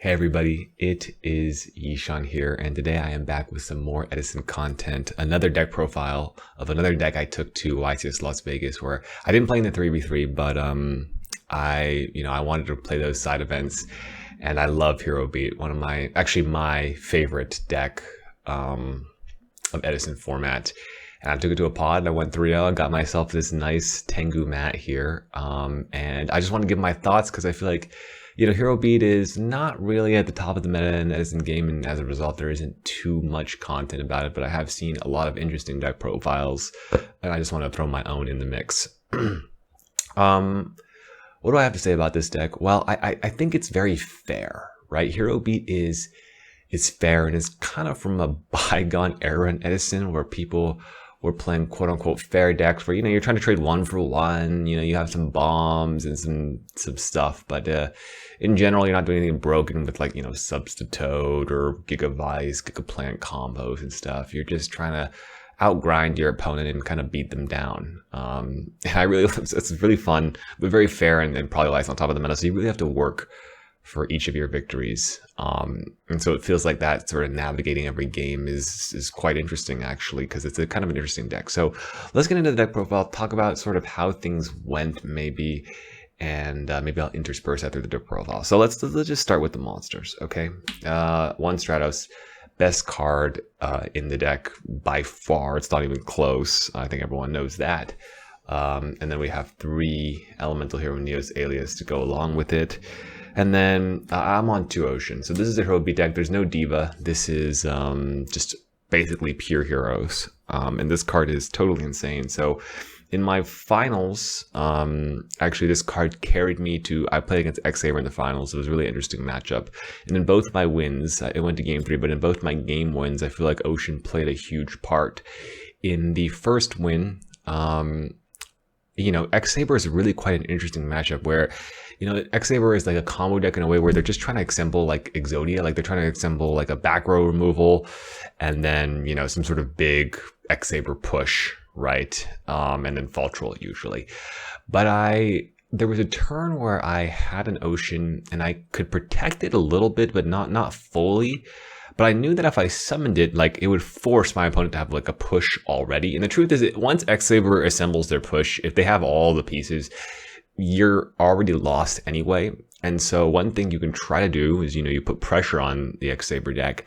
Hey everybody, it is Yishan here, and today I am back with some more Edison content, another deck profile of another deck I took to YCS Las Vegas, where I didn't play in the 3v3, but I wanted to play those side events, and I love Hero Beat, my favorite deck of Edison format. And I took it to a pod, and I went 3-0, got myself this nice Tengu mat here, and I just want to give my thoughts because I feel like Hero Beat is not really at the top of the meta in Edison game, and as a result, there isn't too much content about it, but I have seen a lot of interesting deck profiles, and I just want to throw my own in the mix. What do I have to say about this deck? Well, I think it's very fair, right? Hero Beat is fair, and it's kind of from a bygone era in Edison where people were playing quote-unquote fair decks where, you're trying to trade 1-for-1, you have some bombs and some stuff, but in general, you're not doing anything broken with Substitute or Gigavice, Gigaplant combos and stuff. You're just trying to outgrind your opponent and kind of beat them down. And it's really fun, but very fair and probably lies on top of the meta, so you really have to work for each of your victories. And so it feels like that sort of navigating every game is quite interesting, actually, because it's a kind of an interesting deck. So let's get into the deck profile, talk about sort of how things went maybe, and maybe I'll intersperse that through the deck profile. So let's just start with the monsters, okay? 1 Stratos, best card in the deck by far. It's not even close. I think everyone knows that. And then we have 3 Elemental Hero Neos Alias to go along with it. And then I'm on 2 Ocean. So this is a Hero Beat deck. There's no Diva. This is just basically pure heroes. And this card is totally insane. So in my finals, actually this card carried me to, I played against X-Saber in the finals. It was a really interesting matchup. And in both my wins, it went to game 3, but in both my game wins, I feel like Ocean played a huge part. In the first win, X-Saber is really quite an interesting matchup where, X-Saber is like a combo deck in a way where they're just trying to assemble like Exodia, like they're trying to assemble like a back row removal and then, some sort of big X-Saber push, right? And then fall troll usually. But there was a turn where I had an Ocean and I could protect it a little bit, but not fully. But I knew that if I summoned it, it would force my opponent to have a push already. And the truth is, once X-Saber assembles their push, if they have all the pieces, you're already lost anyway. And so one thing you can try to do is, you put pressure on the X-Saber deck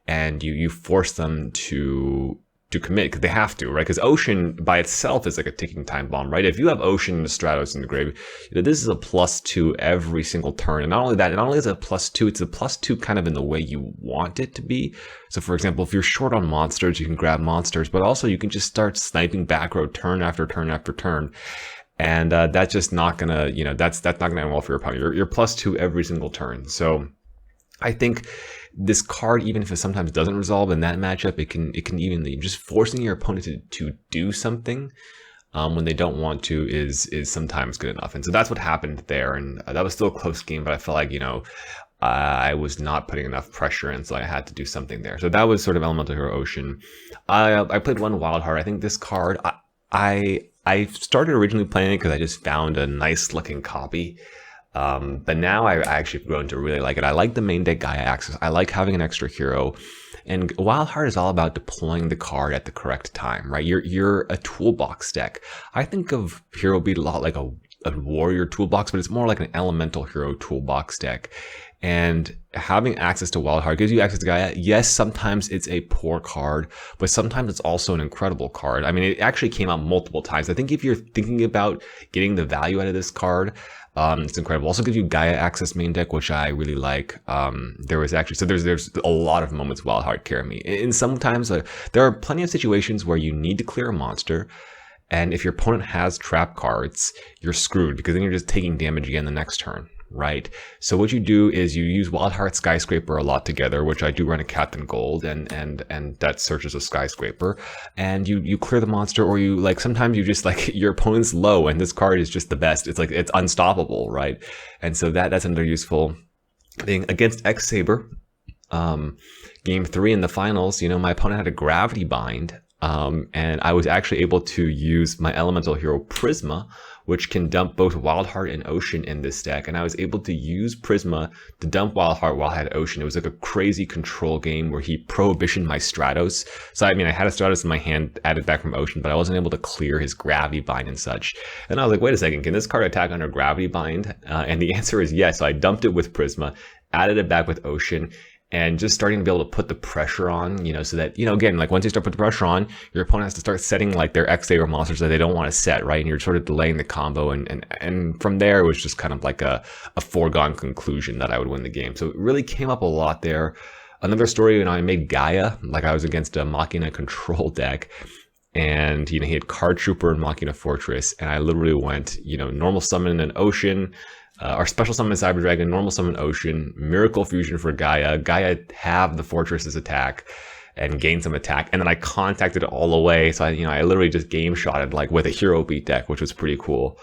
and you force them to commit because they have to, right? Because Ocean by itself is like a ticking time bomb, right? If you have Ocean and Stratos in the grave, this is a +2 every single turn. And not only that, not only is it a +2, it's a +2 kind of in the way you want it to be. So for example, if you're short on monsters, you can grab monsters, but also you can just start sniping back row turn after turn after turn. And that's just not gonna, that's not gonna end well for your opponent. You're +2 every single turn. So I think this card, even if it sometimes doesn't resolve in that matchup, it can evenly just forcing your opponent to do something when they don't want to is sometimes good enough. And so that's what happened there. And that was still a close game, but I felt like I was not putting enough pressure in, so I had to do something there. So that was sort of Elemental Hero Ocean. I played 1 Wildheart. I think this card I started originally playing it because I just found a nice looking copy. But now I've actually grown to really like it. I like the main deck Gaia Access. I like having an extra hero. And Wildheart is all about deploying the card at the correct time, right? You're a toolbox deck. I think of Hero Beat a lot like a warrior toolbox, but it's more like an elemental hero toolbox deck. And having access to Wildheart gives you access to Gaia. Yes, sometimes it's a poor card, but sometimes it's also an incredible card. I mean, it actually came out multiple times. I think if you're thinking about getting the value out of this card, it's incredible. Also gives you Gaia Access main deck, which I really like. There's a lot of moments Wildheart carry me. And sometimes there are plenty of situations where you need to clear a monster. And if your opponent has trap cards, you're screwed because then you're just taking damage again the next turn. Right. So what you do is you use Wildheart Skyscraper a lot together, which I do run a Captain Gold and that searches a Skyscraper, and you clear the monster, or you sometimes you just your opponent's low and this card is just the best. It's it's unstoppable, right? And so that's another useful thing against X-Saber. Game 3 in the finals, my opponent had a Gravity Bind. And I was actually able to use my elemental hero Prisma, which can dump both Wild Heart and Ocean in this deck. And I was able to use Prisma to dump Wild Heart while I had Ocean. It was like a crazy control game where he prohibitioned my Stratos. So I mean, I had a Stratos in my hand added back from Ocean, but I wasn't able to clear his Gravity Bind and such. And I was like, wait a second, can this card attack under Gravity Bind? And the answer is yes. So I dumped it with Prisma, added it back with Ocean, and just starting to be able to put the pressure on, so that, again, like once you start putting the pressure on, your opponent has to start setting like their X-Saber monsters that they don't want to set, right? And you're sort of delaying the combo. And from there, it was just kind of like a foregone conclusion that I would win the game. So it really came up a lot there. Another story, I made Gaia, like I was against a Machina control deck. And, he had Card Trooper and Machina Fortress. And I literally went, normal summon an Ocean, our special summon Cyber Dragon, normal summon Ocean, Miracle Fusion for Gaia. Gaia have the Fortress's attack and gain some attack. And then I contacted it all the way. So I literally just game shotted like with a hero beat deck, which was pretty cool.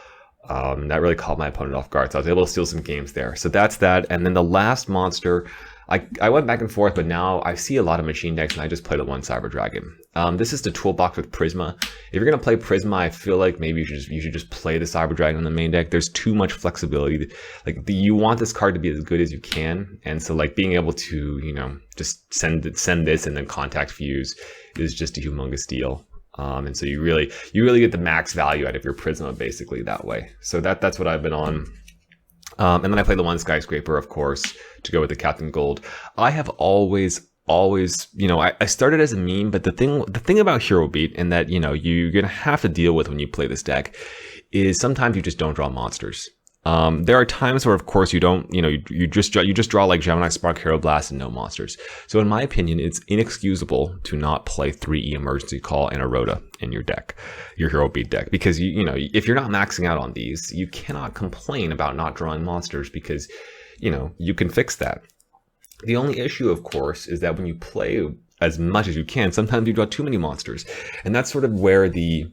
That really caught my opponent off guard. So I was able to steal some games there. So that's that. And then the last monster, I went back and forth, but now I see a lot of machine decks and I just played one Cyber Dragon. This is the toolbox with Prisma. If you're going to play Prisma, I feel like maybe you should just play the Cyber Dragon in the main deck. There's too much flexibility. You want this card to be as good as you can. And so like being able to, just send this and then contact fuse is just a humongous deal. And so you really get the max value out of your Prisma basically that way. So that's what I've been on. And then I play the one Skyscraper, of course, to go with the Captain Gold. I have always, I started as a meme, but the thing about Hero Beat and that, you're going to have to deal with when you play this deck is sometimes you just don't draw monsters. There are times where, of course, you don't, you just draw like Gemini Spark, Hero Blast, and no monsters. So in my opinion, it's inexcusable to not play 3E Emergency Call and a Rhoda in your deck, your Hero Beat deck, because if you're not maxing out on these, you cannot complain about not drawing monsters because, you can fix that. The only issue, of course, is that when you play as much as you can, sometimes you draw too many monsters, and that's sort of where the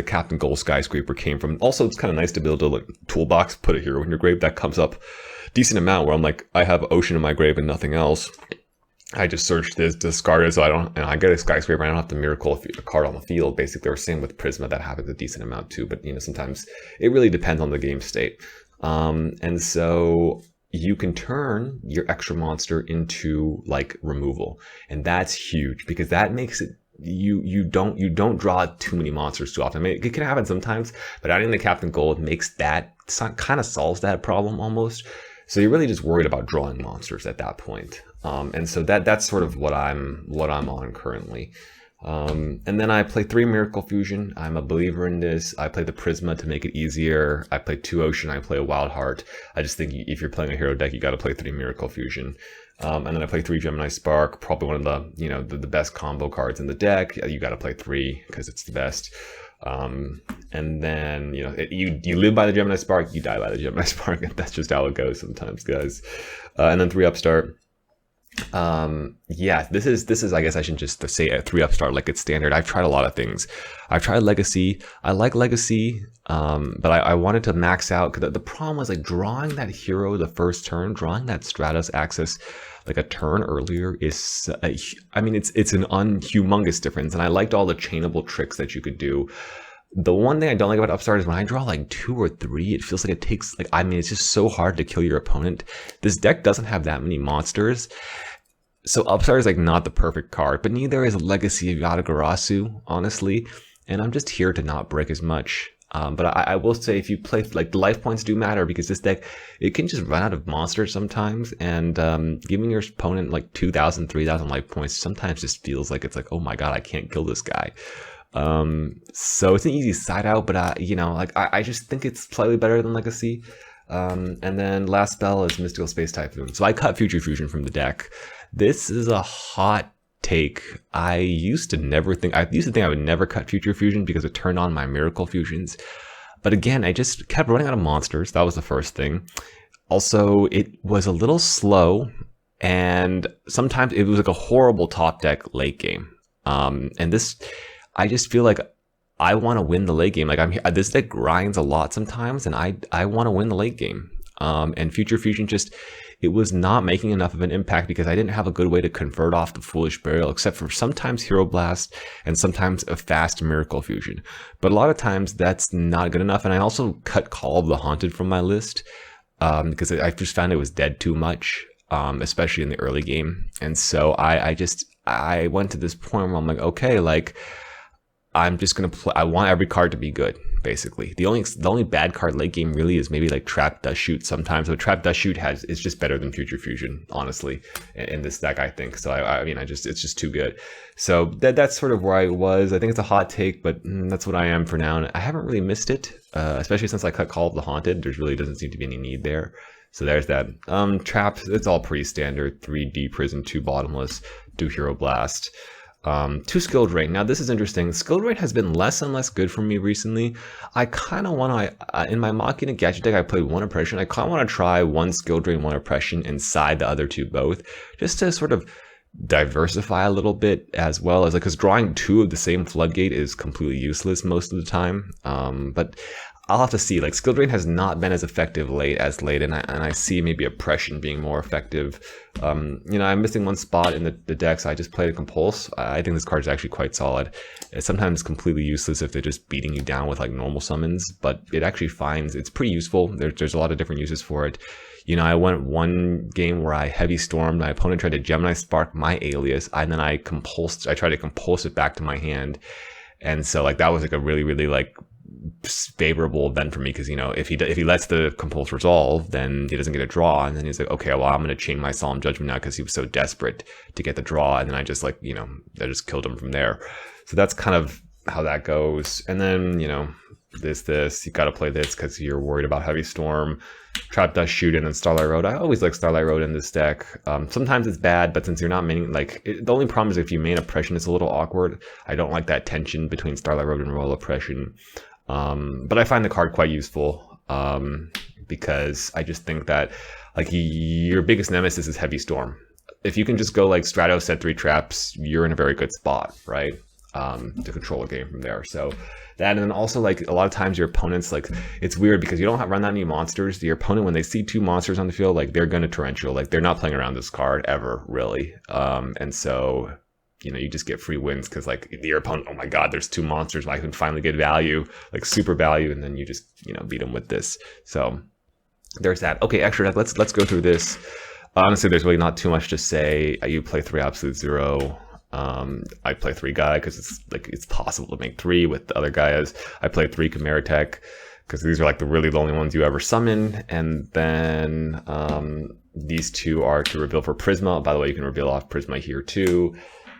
Captain Gold Skyscraper came from. Also, it's kind of nice to be able to like toolbox, put a hero in your grave. That comes up decent amount where I'm like, I have Ocean in my grave and nothing else. I just search this, discard it, so I get a Skyscraper. I don't have to miracle a card on the field. Basically, or same with Prisma, that happens a decent amount too. But sometimes it really depends on the game state. And so you can turn your extra monster into like removal, and that's huge because that makes it. You don't draw too many monsters too often. I mean, it can happen sometimes, but adding the Captain Gold makes that kind of solves that problem almost. So you're really just worried about drawing monsters at that point. And so that's sort of what I'm on currently. And then I play 3 Miracle Fusion. I'm a believer in this. I play the Prisma to make it easier. I play 2 Ocean. I play a Wild Heart. I just think if you're playing a hero deck, you got to play 3 Miracle Fusion. And then I play 3 Gemini Spark, probably one of the the best combo cards in the deck. You got to play 3 because it's the best. And then you live by the Gemini Spark, you die by the Gemini Spark, and that's just how it goes sometimes, guys. And then 3 Upstart. This is I guess I should just say a 3 Upstart like it's standard. I've tried a lot of things. I've tried Legacy. I like Legacy, but I wanted to max out because the problem was like drawing that hero the first turn, drawing that Stratos Axis like a turn earlier is it's an humongous difference. And I liked all the chainable tricks that you could do. The one thing I don't like about Upstart is when I draw like 2 or 3, it feels like it takes it's just so hard to kill your opponent. This deck doesn't have that many monsters. So Upstart is like not the perfect card, but neither is Legacy of Yatagarasu, honestly. And I'm just here to not break as much. But I will say if you play, like, the life points do matter because this deck, it can just run out of monsters sometimes. And giving your opponent like 2,000, 3,000 life points sometimes just feels like it's like, oh my god, I can't kill this guy. So it's an easy side out, but I just think it's slightly better than Legacy. And then last spell is Mystical Space Typhoon. So I cut Future Fusion from the deck. This is a hot take. I used to think I would never cut Future Fusion because it turned on my Miracle Fusions. But again, I just kept running out of monsters. That was the first thing. Also, it was a little slow, and sometimes it was like a horrible top deck late game. And this, I just feel like I want to win the late game. Like this deck grinds a lot sometimes, and I want to win the late game. And Future Fusion it was not making enough of an impact because I didn't have a good way to convert off the Foolish Burial, except for sometimes Hero Blast and sometimes a fast Miracle Fusion. But a lot of times that's not good enough. And I also cut Call of the Haunted from my list because I just found it was dead too much, especially in the early game. And so I went to this point where I'm like, okay, like I'm just gonna play. I want every card to be good, basically. The only bad card late game really is maybe like Trap Dust Shoot sometimes. But Trap Dust Shoot is just better than Future Fusion, honestly, in this deck, I think. So I mean, it's just too good. So that's sort of where I was. I think it's a hot take, but that's what I am for now. And I haven't really missed it, especially since I cut Call of the Haunted. There really doesn't seem to be any need there. So there's that. Traps, it's all pretty standard. 3D Prison, 2 Bottomless, 2 Hero Blast. 2 Skill Drain. Now this is interesting. Skill Drain has been less and less good for me recently. I kind of want to, in my Machina Gadget deck, I played 1 Oppression. I kind of want to try 1 Skill Drain, 1 Oppression inside the other 2 both, just to sort of diversify a little bit, as well as, like, because drawing 2 of the same Floodgate is completely useless most of the time. But I'll have to see. Like, Skill Drain has not been as effective late, and I see maybe Oppression being more effective. You know, I'm missing 1 spot in the deck, so I just played a Compulse. I think this card is actually quite solid. It's sometimes completely useless if they're just beating you down with like normal summons, but it actually finds it's pretty useful. There's a lot of different uses for it. You know, I went 1 game where I Heavy Stormed, my opponent tried to Gemini Spark my Alias, and then I tried to compulse it back to my hand. And so, like, that was like a really, really like favorable event for me, because, you know, if he lets the Compulse resolve, then he doesn't get a draw, and then he's like, okay, well, I'm going to chain my Solemn Judgment now because he was so desperate to get the draw, and then I just, like, you know, I just killed him from there. So that's kind of how that goes. And then, you know, this you got to play this because you're worried about Heavy Storm, Trap Dust Shoot, and then Starlight Road. I always like Starlight Road in this deck. Sometimes it's bad, but since you're not maining, like, the only problem is if you main Oppression, it's a little awkward. I don't like that tension between Starlight Road and Royal Oppression. But I find the card quite useful, because I just think that, like, your biggest nemesis is Heavy Storm. If you can just go like Strato, set 3 traps, you're in a very good spot, right? To control a game from there. So that, and then also, like, a lot of times your opponents, like, it's weird because you don't run that many monsters. Your opponent, when they see 2 monsters on the field, like, they're going to torrential. Like, they're not playing around this card ever, really. And so, you know, you just get free wins because, like, your opponent, oh my god, there's 2 monsters, I can finally get value, like super value, and then you just, you know, beat them with this. So there's that. Okay, extra deck, let's go through this. Honestly, there's really not too much to say. You play 3 Absolute Zero. I play 3 Gaia because it's possible to make 3 with the other Gaias. I play 3 Chimera Tech because these are like the only ones you ever summon. And then these 2 are to reveal for Prisma. By the way, you can reveal off Prisma here too.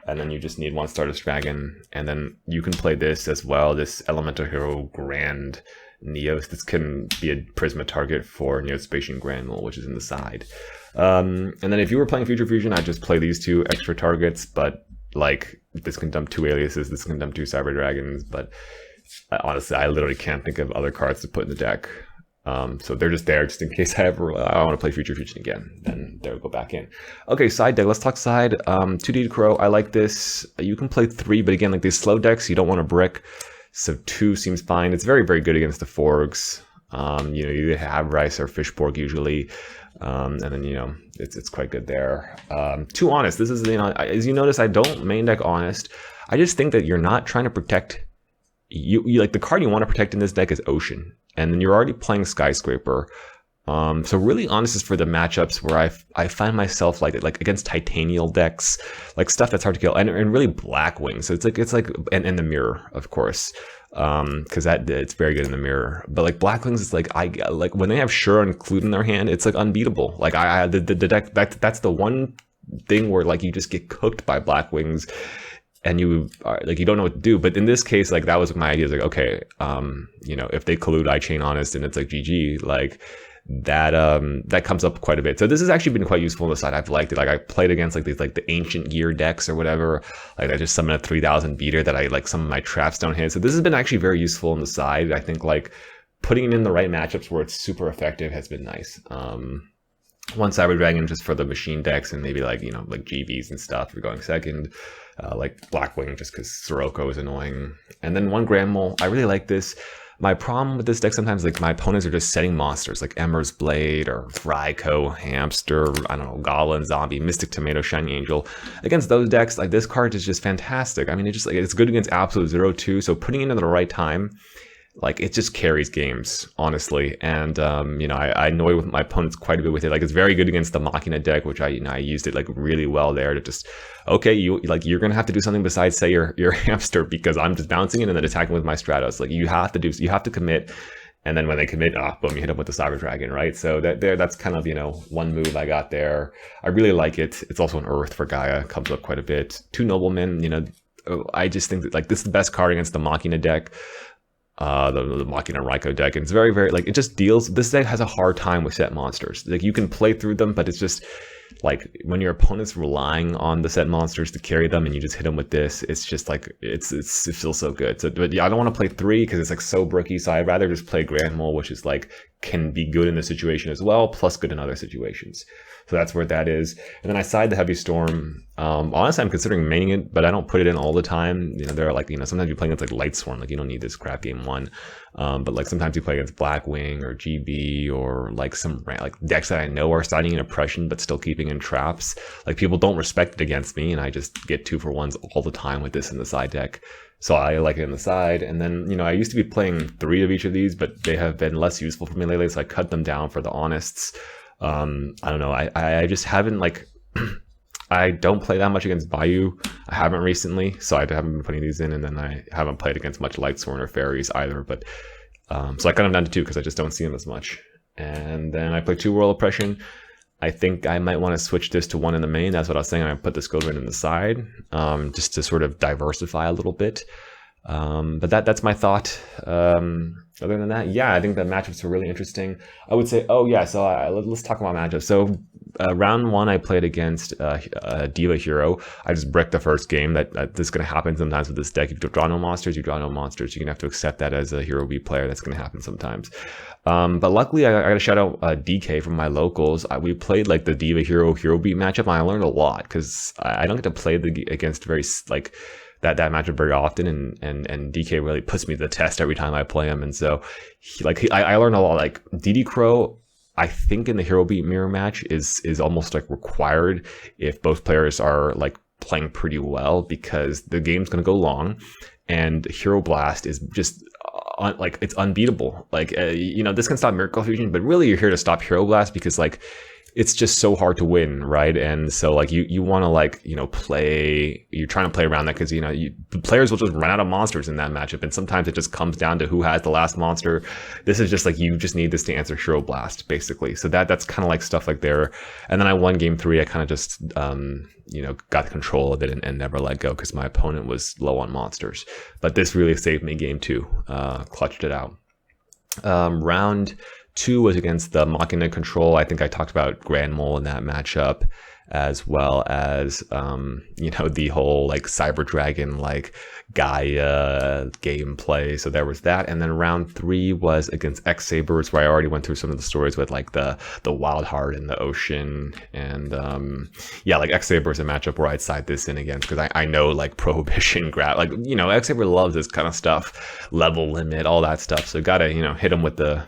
And then you just need 1 Stardust Dragon. And then you can play this as well, this Elemental Hero Grand Neos. This can be a Prisma target for Neospatian Granule, which is in the side. And then if you were playing Future Fusion, I'd just play these 2 extra targets, but, like, this can dump 2 Aliases, this can dump 2 Cyber Dragons, but honestly, I literally can't think of other cards to put in the deck. So they're just there just in case I want to play Future Fusion again, then they'll go back in. Okay, side deck, let's talk side. 2D Crow, I like this. You can play 3, but again, like, these slow decks, you don't want to brick, so 2 seems fine. It's very, very good against the Forgs. You know, you have Rice or Fishborg usually. And then, you know, it's quite good there. 2 Honest. This is, you know, as you notice, I don't main deck Honest. I just think that you're not trying to protect you like, the card you want to protect in this deck is Ocean, and then you're already playing Skyscraper. So really Honest is for the matchups where I find myself like against Titanial decks, like stuff that's hard to kill, and really Blackwing. So it's like and the Mirror, of course. Because it's very good in the Mirror, but like Blackwings is like, I like when they have Sure include in their hand, it's like unbeatable. Like the deck, that's the one thing where, like, you just get cooked by Blackwings and you are, like, you don't know what to do. But in this case, like, that was my idea. Is like, okay, you know, if they collude, I chain Honest, and it's like GG, like that comes up quite a bit. So this has actually been quite useful on the side. I've liked it. Like, I played against like these, like, the Ancient Gear decks or whatever. Like, I just summon a 3000 beater that I, like, some of my traps don't hit. So this has been actually very useful on the side. I think, like, putting it in the right matchups where it's super effective has been nice. 1 Cyber Dragon just for the machine decks, and maybe, like, you know, like GVs and stuff for going second. Like Blackwing just because Sirocco is annoying. And then 1 Grand Mole. I really like this. My problem with this deck sometimes, like my opponents are just setting monsters like Ember's Blade or Fryco, Hamster, I don't know, Goblin, Zombie, Mystic Tomato, Shiny Angel. Against those decks, like this card is just fantastic. I mean, it's just like it's good against Absolute Zero too. So putting it in at the right time, like it just carries games, honestly. And you know, I annoy with my opponents quite a bit with it. Like it's very good against the Machina deck, which I used it like really well there to just, okay, you're gonna have to do something besides say your Hamster, because I'm just bouncing it and then attacking with my Stratos. Like you have to commit. And then when they commit, boom, you hit them with the Cyber Dragon, right? So that's kind of, you know, one move I got there. I really like it. It's also an Earth for Gaia, comes up quite a bit. 2 Noblemen, you know, I just think that like this is the best card against the Machina deck. The Machina Raikou deck, and it's very, very, like, it just deals, this deck has a hard time with set monsters. Like you can play through them, but it's just like when your opponent's relying on the set monsters to carry them and you just hit them with this, it's just like it feels so good. So, but yeah, I don't want to play 3 because it's like so brooky, so I'd rather just play Grand Mole, which is like can be good in the situation as well, plus good in other situations. So that's where that is. And then I side the Heavy Storm. Honestly, I'm considering maining it, but I don't put it in all the time. You know, there are like, you know, sometimes you play against like Light Swarm, like you don't need this crap game 1. But like sometimes you play against Blackwing or GB or like some like decks that I know are siding in Oppression but still keeping in traps. Like people don't respect it against me, and I just get 2-for-1s all the time with this in the side deck. So I like it in the side. And then, you know, I used to be playing 3 of each of these, but they have been less useful for me lately, so I cut them down for the Honest. I don't know. I just haven't like I don't play that much against Bayou. I haven't recently, so I haven't been putting these in, and then I haven't played against much Light Sworn or Fairies either. But so I cut them down to 2 because I just don't see them as much. And then I play 2 World Oppression. I think I might want to switch this to 1 in the main. That's what I was saying. I put the Scoldrin in the side, just to sort of diversify a little bit. But that's my thought. Other than that, yeah, I think the matchups are really interesting. I would say, oh yeah, so let's talk about matchups. So round 1, I played against Diva Hero. I just bricked the first game. That this is going to happen sometimes with this deck. If you draw no monsters, you draw no monsters. You're going to have to accept that as a Hero B player. That's going to happen sometimes. But luckily, I got to shout out DK from my locals. We played like the Diva Hero B matchup, and I learned a lot because I don't get to play against very like that matchup very often, and DK really puts me to the test every time I play him. And so I learned a lot. Like DD Crow, I think in the Hero Beat mirror match is almost like required if both players are like playing pretty well, because the game's going to go long, and Hero Blast is just like it's unbeatable. Like you know, this can stop Miracle Fusion, but really you're here to stop Hero Blast because like it's just so hard to win, right? And so like you want to like, you know, you're trying to play around that because, you know, the players will just run out of monsters in that matchup, and sometimes it just comes down to who has the last monster. This is just like, you just need this to answer Hero Blast basically. So that's kind of like stuff like there. And then I won game 3. I kind of just you know, got control of it and never let go because my opponent was low on monsters. But this really saved me game 2. Clutched it out. Round 2 was against the Machina Control. I think I talked about Grand Mole in that matchup, as well as you know, the whole like Cyber Dragon like Gaia gameplay. So there was that. And then round 3 was against X Sabers, where I already went through some of the stories with like the Wild Heart in the ocean. And yeah, like X Saber is a matchup where I'd side this in against, because I know like Prohibition grab, like, you know, X Saber loves this kind of stuff, level limit, all that stuff. So gotta, you know, hit him with the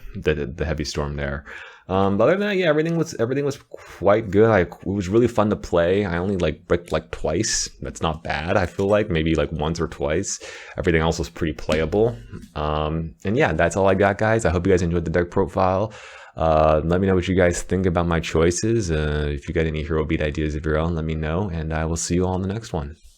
Heavy Storm there. But other than that, yeah, everything was quite good. It was really fun to play. I only like bricked like twice. That's not bad. I feel like maybe like once or twice. Everything else was pretty playable. And yeah, that's all I got, guys. I hope you guys enjoyed the deck profile. Let me know what you guys think about my choices. If you got any Hero Beat ideas of your own, let me know, and I will see you all in the next one.